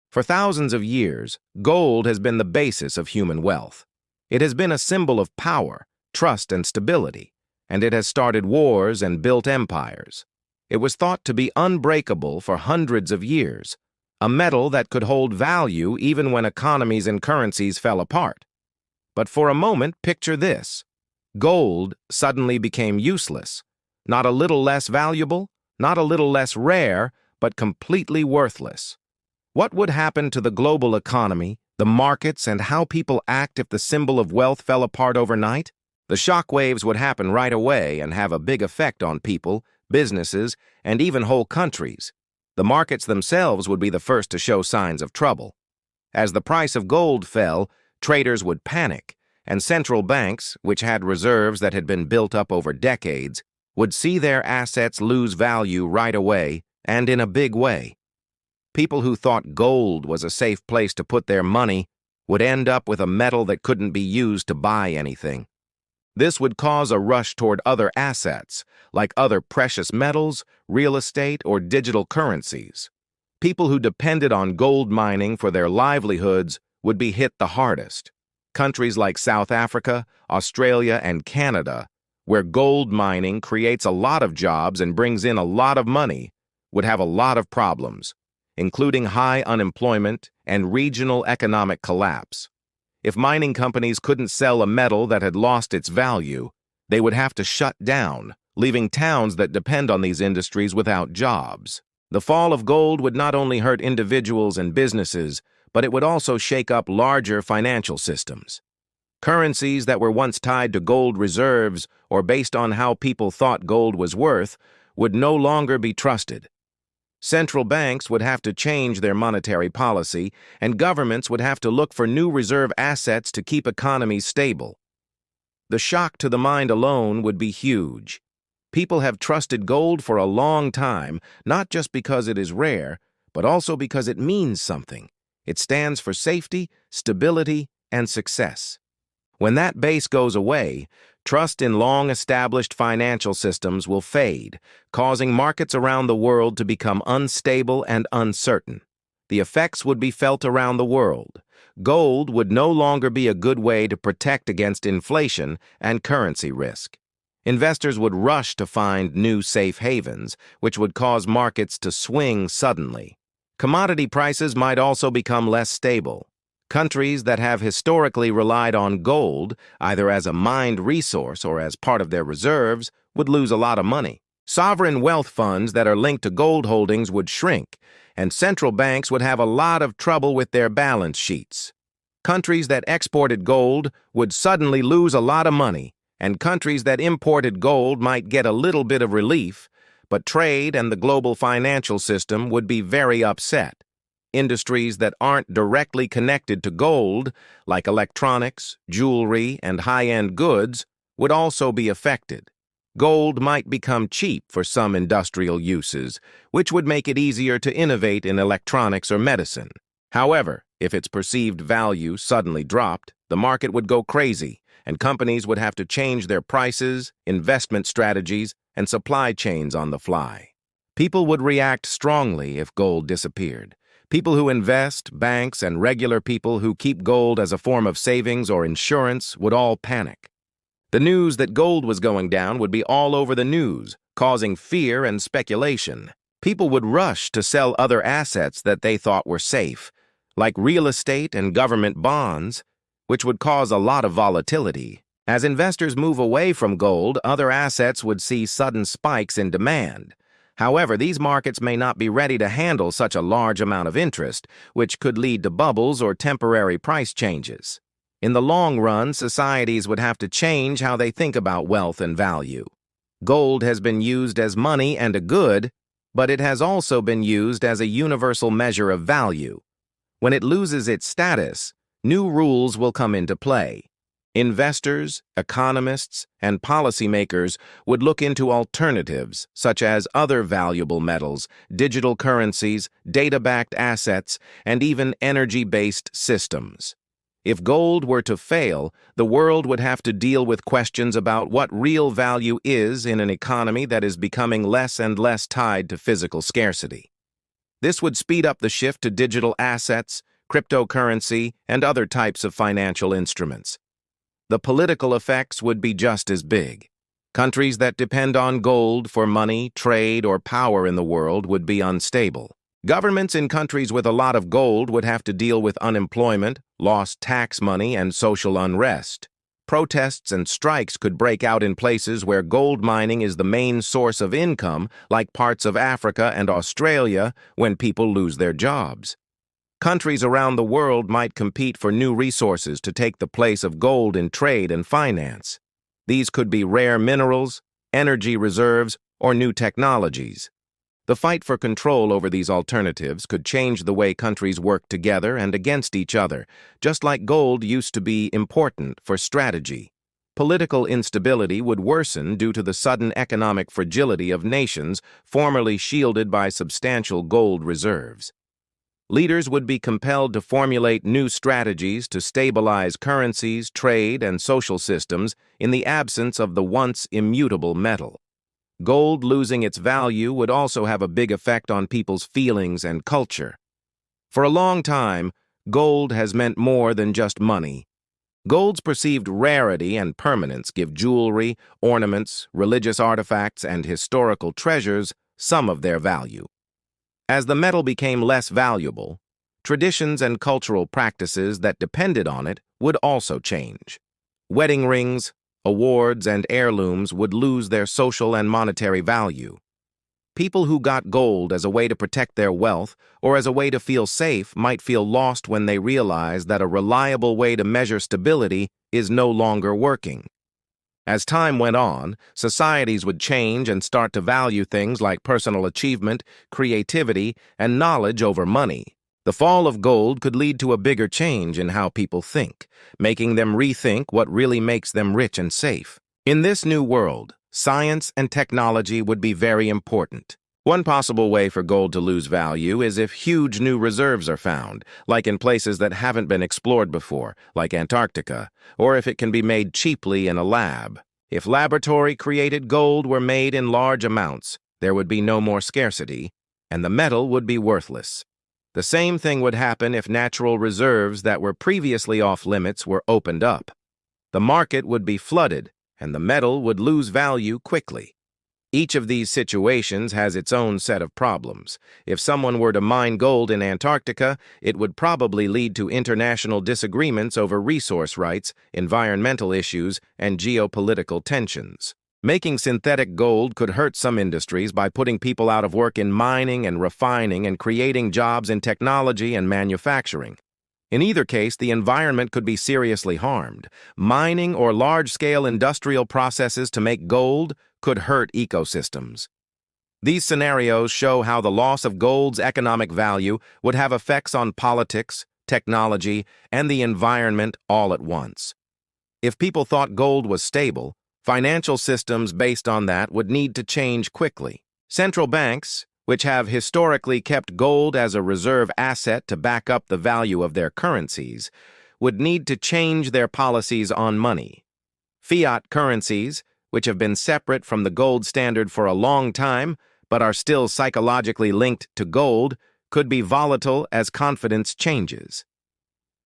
For thousands of years, gold has been the basis of human wealth. It has been a symbol of power, trust, and stability, and it has started wars and built empires. It was thought to be unbreakable for hundreds of years, a metal that could hold value even when economies and currencies fell apart. But for a moment, picture this. Gold suddenly became useless, not a little less valuable, not a little less rare, but completely worthless. What would happen to the global economy, the markets, and how people act if the symbol of wealth fell apart overnight? The shock waves would happen right away and have a big effect on people, businesses, and even whole countries. The markets themselves would be the first to show signs of trouble. As the price of gold fell, traders would panic, and central banks, which had reserves that had been built up over decades, would see their assets lose value right away and in a big way. People who thought gold was a safe place to put their money would end up with a metal that couldn't be used to buy anything. This would cause a rush toward other assets, like other precious metals, real estate, or digital currencies. People who depended on gold mining for their livelihoods would be hit the hardest. Countries like South Africa, Australia, and Canada, where gold mining creates a lot of jobs and brings in a lot of money, would have a lot of problems, including high unemployment and regional economic collapse. If mining companies couldn't sell a metal that had lost its value, they would have to shut down, leaving towns that depend on these industries without jobs. The fall of gold would not only hurt individuals and businesses, but it would also shake up larger financial systems. Currencies that were once tied to gold reserves or based on how people thought gold was worth would no longer be trusted. Central banks would have to change their monetary policy, and governments would have to look for new reserve assets to keep economies stable. The shock to the mind alone would be huge. People have trusted gold for a long time, not just because it is rare, but also because it means something. It stands for safety, stability, and success. When that base goes away, trust in long-established financial systems will fade, causing markets around the world to become unstable and uncertain. The effects would be felt around the world. Gold would no longer be a good way to protect against inflation and currency risk. Investors would rush to find new safe havens, which would cause markets to swing suddenly. Commodity prices might also become less stable. Countries that have historically relied on gold, either as a mined resource or as part of their reserves, would lose a lot of money. Sovereign wealth funds that are linked to gold holdings would shrink, and central banks would have a lot of trouble with their balance sheets. Countries that exported gold would suddenly lose a lot of money, and countries that imported gold might get a little bit of relief, but trade and the global financial system would be very upset. Industries that aren't directly connected to gold, like electronics, jewelry, and high-end goods, would also be affected. Gold might become cheap for some industrial uses, which would make it easier to innovate in electronics or medicine. However, if its perceived value suddenly dropped, the market would go crazy, and companies would have to change their prices, investment strategies, and supply chains on the fly. People would react strongly if gold disappeared. People who invest, banks, and regular people who keep gold as a form of savings or insurance would all panic. The news that gold was going down would be all over the news, causing fear and speculation. People would rush to sell other assets that they thought were safe, like real estate and government bonds, which would cause a lot of volatility. As investors move away from gold, other assets would see sudden spikes in demand. However, these markets may not be ready to handle such a large amount of interest, which could lead to bubbles or temporary price changes. In the long run, societies would have to change how they think about wealth and value. Gold has been used as money and a good, but it has also been used as a universal measure of value. When it loses its status, new rules will come into play. Investors, economists, and policymakers would look into alternatives, such as other valuable metals, digital currencies, data-backed assets, and even energy-based systems. If gold were to fail, the world would have to deal with questions about what real value is in an economy that is becoming less and less tied to physical scarcity. This would speed up the shift to digital assets, cryptocurrency, and other types of financial instruments. The political effects would be just as big. Countries that depend on gold for money, trade, or power in the world would be unstable. Governments in countries with a lot of gold would have to deal with unemployment, lost tax money, and social unrest. Protests and strikes could break out in places where gold mining is the main source of income, like parts of Africa and Australia, when people lose their jobs. Countries around the world might compete for new resources to take the place of gold in trade and finance. These could be rare minerals, energy reserves, or new technologies. The fight for control over these alternatives could change the way countries work together and against each other, just like gold used to be important for strategy. Political instability would worsen due to the sudden economic fragility of nations formerly shielded by substantial gold reserves. Leaders would be compelled to formulate new strategies to stabilize currencies, trade, and social systems in the absence of the once immutable metal. Gold losing its value would also have a big effect on people's feelings and culture. For a long time, gold has meant more than just money. Gold's perceived rarity and permanence give jewelry, ornaments, religious artifacts, and historical treasures some of their value. As the metal became less valuable, traditions and cultural practices that depended on it would also change. Wedding rings, awards, and heirlooms would lose their social and monetary value. People who got gold as a way to protect their wealth or as a way to feel safe might feel lost when they realize that a reliable way to measure stability is no longer working. As time went on, societies would change and start to value things like personal achievement, creativity, and knowledge over money. The fall of gold could lead to a bigger change in how people think, making them rethink what really makes them rich and safe. In this new world, science and technology would be very important. One possible way for gold to lose value is if huge new reserves are found, like in places that haven't been explored before, like Antarctica, or if it can be made cheaply in a lab. If laboratory-created gold were made in large amounts, there would be no more scarcity, and the metal would be worthless. The same thing would happen if natural reserves that were previously off-limits were opened up. The market would be flooded, and the metal would lose value quickly. Each of these situations has its own set of problems. If someone were to mine gold in Antarctica, it would probably lead to international disagreements over resource rights, environmental issues, and geopolitical tensions. Making synthetic gold could hurt some industries by putting people out of work in mining and refining and creating jobs in technology and manufacturing. In either case, the environment could be seriously harmed. Mining or large-scale industrial processes to make gold could hurt ecosystems. These scenarios show how the loss of gold's economic value would have effects on politics, technology, and the environment all at once. If people thought gold was stable, financial systems based on that would need to change quickly. Central banks, which have historically kept gold as a reserve asset to back up the value of their currencies, would need to change their policies on money. Fiat currencies, which have been separate from the gold standard for a long time, but are still psychologically linked to gold, could be volatile as confidence changes.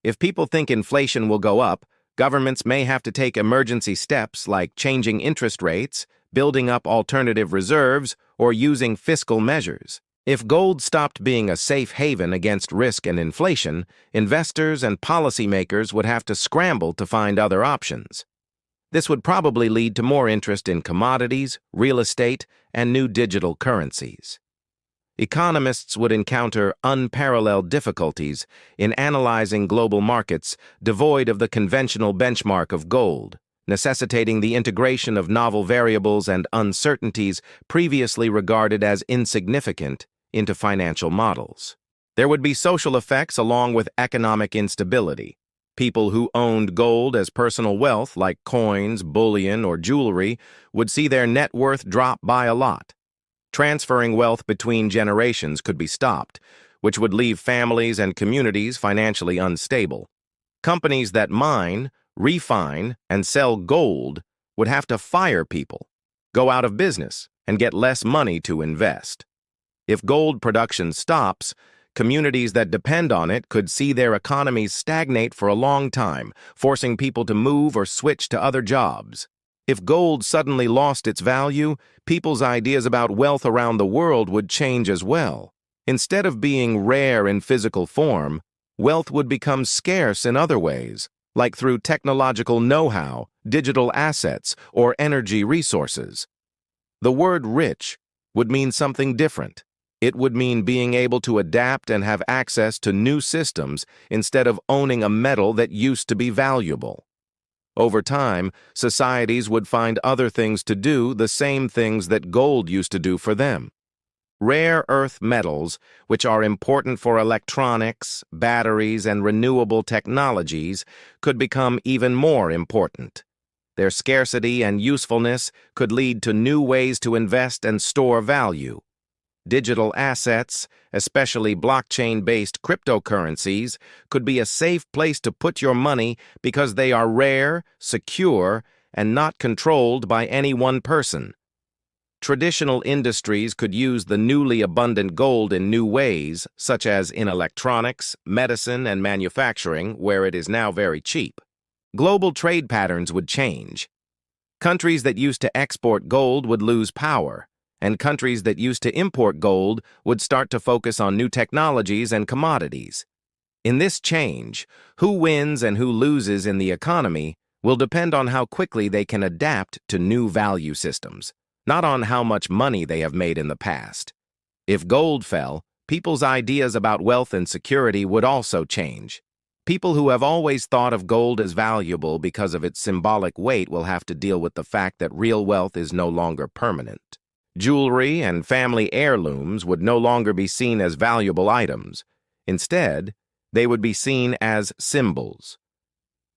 If people think inflation will go up, governments may have to take emergency steps like changing interest rates, building up alternative reserves, or using fiscal measures. If gold stopped being a safe haven against risk and inflation, investors and policymakers would have to scramble to find other options. This would probably lead to more interest in commodities, real estate, and new digital currencies. Economists would encounter unparalleled difficulties in analyzing global markets devoid of the conventional benchmark of gold, necessitating the integration of novel variables and uncertainties previously regarded as insignificant into financial models. There would be social effects along with economic instability. People who owned gold as personal wealth, like coins, bullion, or jewelry, would see their net worth drop by a lot. Transferring wealth between generations could be stopped, which would leave families and communities financially unstable. Companies that mine, refine, and sell gold would have to fire people, go out of business, and get less money to invest. If gold production stops, communities that depend on it could see their economies stagnate for a long time, forcing people to move or switch to other jobs. If gold suddenly lost its value, people's ideas about wealth around the world would change as well. Instead of being rare in physical form, wealth would become scarce in other ways, like through technological know-how, digital assets, or energy resources. The word rich would mean something different. It would mean being able to adapt and have access to new systems instead of owning a metal that used to be valuable. Over time, societies would find other things to do, the same things that gold used to do for them. Rare earth metals, which are important for electronics, batteries, and renewable technologies, could become even more important. Their scarcity and usefulness could lead to new ways to invest and store value. Digital assets, especially blockchain-based cryptocurrencies, could be a safe place to put your money because they are rare, secure, and not controlled by any one person. Traditional industries could use the newly abundant gold in new ways, such as in electronics, medicine, and manufacturing, where it is now very cheap. Global trade patterns would change. Countries that used to export gold would lose power, and countries that used to import gold would start to focus on new technologies and commodities. In this change, who wins and who loses in the economy will depend on how quickly they can adapt to new value systems, not on how much money they have made in the past. If gold fell, people's ideas about wealth and security would also change. People who have always thought of gold as valuable because of its symbolic weight will have to deal with the fact that real wealth is no longer permanent. Jewelry and family heirlooms would no longer be seen as valuable items. Instead, they would be seen as symbols.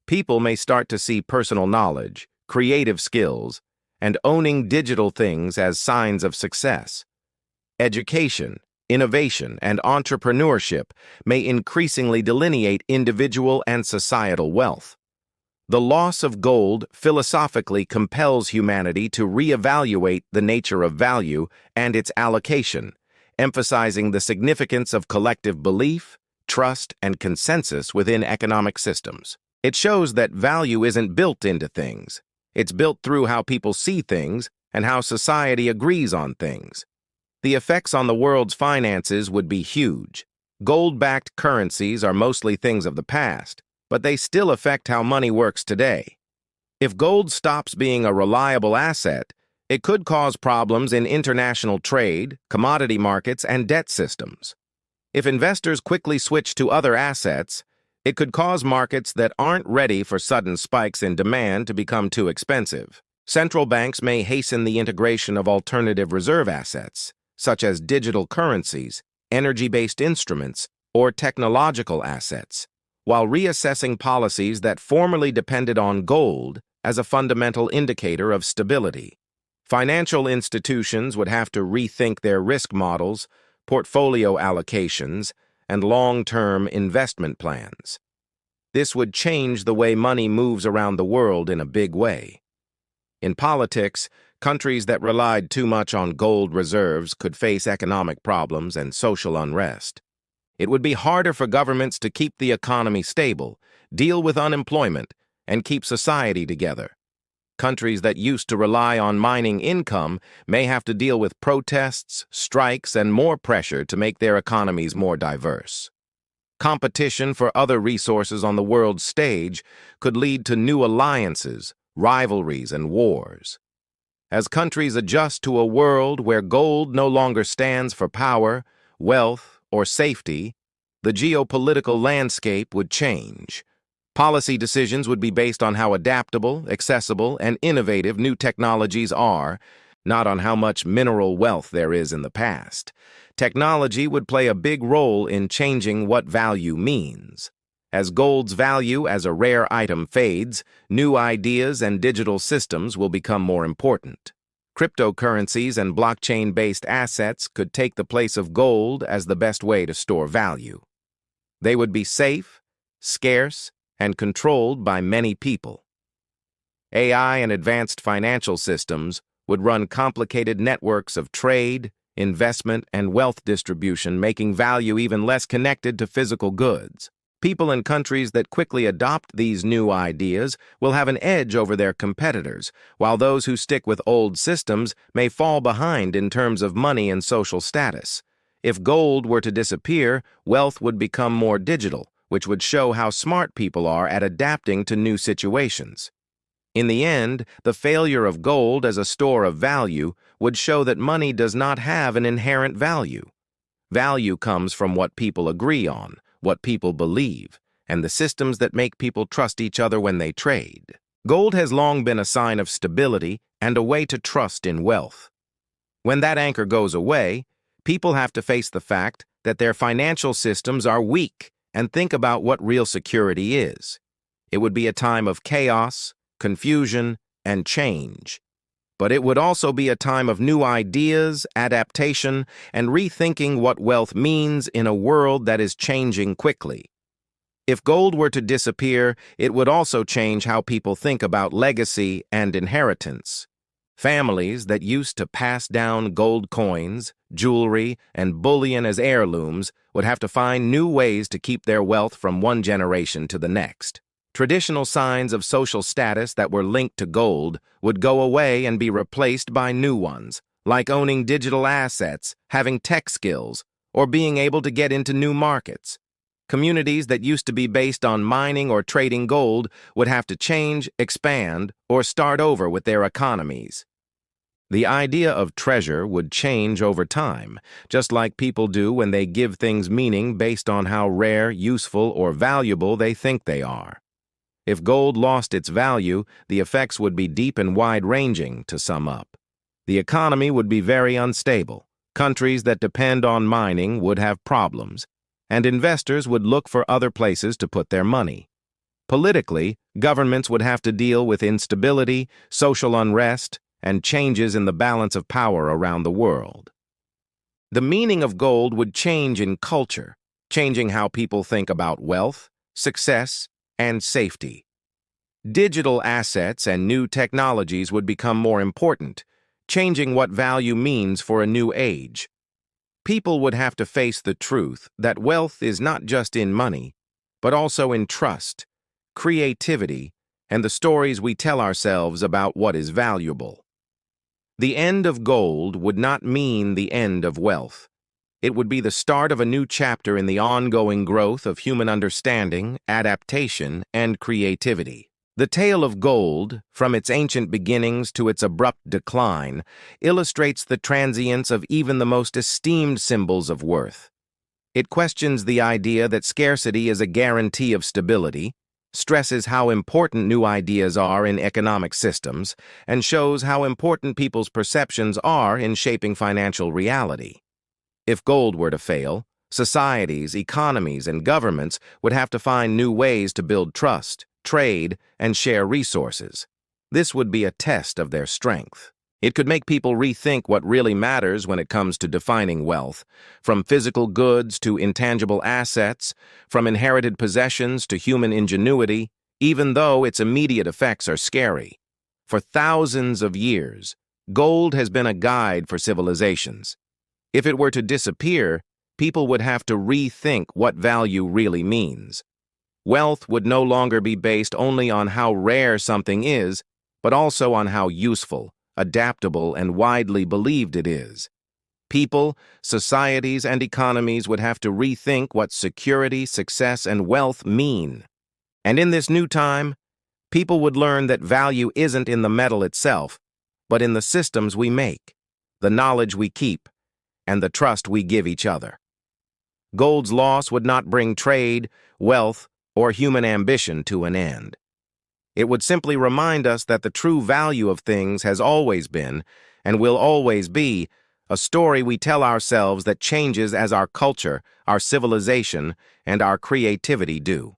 People may start to see personal knowledge, creative skills, and owning digital things as signs of success. Education, innovation, and entrepreneurship may increasingly delineate individual and societal wealth. The loss of gold philosophically compels humanity to reevaluate the nature of value and its allocation, emphasizing the significance of collective belief, trust, and consensus within economic systems. It shows that value isn't built into things. It's built through how people see things and how society agrees on things. The effects on the world's finances would be huge. Gold-backed currencies are mostly things of the past, but they still affect how money works today. If gold stops being a reliable asset, it could cause problems in international trade, commodity markets, and debt systems. If investors quickly switch to other assets, it could cause markets that aren't ready for sudden spikes in demand to become too expensive. Central banks may hasten the integration of alternative reserve assets, such as digital currencies, energy-based instruments, or technological assets, while reassessing policies that formerly depended on gold as a fundamental indicator of stability. Financial institutions would have to rethink their risk models, portfolio allocations, and long-term investment plans. This would change the way money moves around the world in a big way. In politics, countries that relied too much on gold reserves could face economic problems and social unrest. It would be harder for governments to keep the economy stable, deal with unemployment, and keep society together. Countries that used to rely on mining income may have to deal with protests, strikes, and more pressure to make their economies more diverse. Competition for other resources on the world stage could lead to new alliances, rivalries, and wars. As countries adjust to a world where gold no longer stands for power, wealth, or safety, the geopolitical landscape would change. Policy decisions would be based on how adaptable, accessible, and innovative new technologies are, not on how much mineral wealth there is in the past. Technology would play a big role in changing what value means. As gold's value as a rare item fades, new ideas and digital systems will become more important. Cryptocurrencies and blockchain-based assets could take the place of gold as the best way to store value. They would be safe, scarce, and controlled by many people. AI and advanced financial systems would run complicated networks of trade, investment, and wealth distribution, making value even less connected to physical goods. People in countries that quickly adopt these new ideas will have an edge over their competitors, while those who stick with old systems may fall behind in terms of money and social status. If gold were to disappear, wealth would become more digital, which would show how smart people are at adapting to new situations. In the end, the failure of gold as a store of value would show that money does not have an inherent value. Value comes from what people agree on, what people believe, and the systems that make people trust each other when they trade. Gold has long been a sign of stability and a way to trust in wealth. When that anchor goes away, people have to face the fact that their financial systems are weak and think about what real security is. It would be a time of chaos, confusion, and change. But it would also be a time of new ideas, adaptation, and rethinking what wealth means in a world that is changing quickly. If gold were to disappear, it would also change how people think about legacy and inheritance. Families that used to pass down gold coins, jewelry, and bullion as heirlooms would have to find new ways to keep their wealth from one generation to the next. Traditional signs of social status that were linked to gold would go away and be replaced by new ones, like owning digital assets, having tech skills, or being able to get into new markets. Communities that used to be based on mining or trading gold would have to change, expand, or start over with their economies. The idea of treasure would change over time, just like people do when they give things meaning based on how rare, useful, or valuable they think they are. If gold lost its value, the effects would be deep and wide-ranging, to sum up. The economy would be very unstable. Countries that depend on mining would have problems, and investors would look for other places to put their money. Politically, governments would have to deal with instability, social unrest, and changes in the balance of power around the world. The meaning of gold would change in culture, changing how people think about wealth, success, and safety. Digital assets and new technologies would become more important, changing what value means for a new age. People would have to face the truth that wealth is not just in money, but also in trust, creativity, and the stories we tell ourselves about what is valuable. The end of gold would not mean the end of wealth. It would be the start of a new chapter in the ongoing growth of human understanding, adaptation, and creativity. The tale of gold, from its ancient beginnings to its abrupt decline, illustrates the transience of even the most esteemed symbols of worth. It questions the idea that scarcity is a guarantee of stability, stresses how important new ideas are in economic systems, and shows how important people's perceptions are in shaping financial reality. If gold were to fail, societies, economies, and governments would have to find new ways to build trust, trade, and share resources. This would be a test of their strength. It could make people rethink what really matters when it comes to defining wealth, from physical goods to intangible assets, from inherited possessions to human ingenuity, even though its immediate effects are scary. For thousands of years, gold has been a guide for civilizations. If it were to disappear, people would have to rethink what value really means. Wealth would no longer be based only on how rare something is, but also on how useful, adaptable, and widely believed it is. People, societies, and economies would have to rethink what security, success, and wealth mean. And in this new time, people would learn that value isn't in the metal itself, but in the systems we make, the knowledge we keep, and the trust we give each other. Gold's loss would not bring trade, wealth, or human ambition to an end. It would simply remind us that the true value of things has always been, and will always be, a story we tell ourselves that changes as our culture, our civilization, and our creativity do.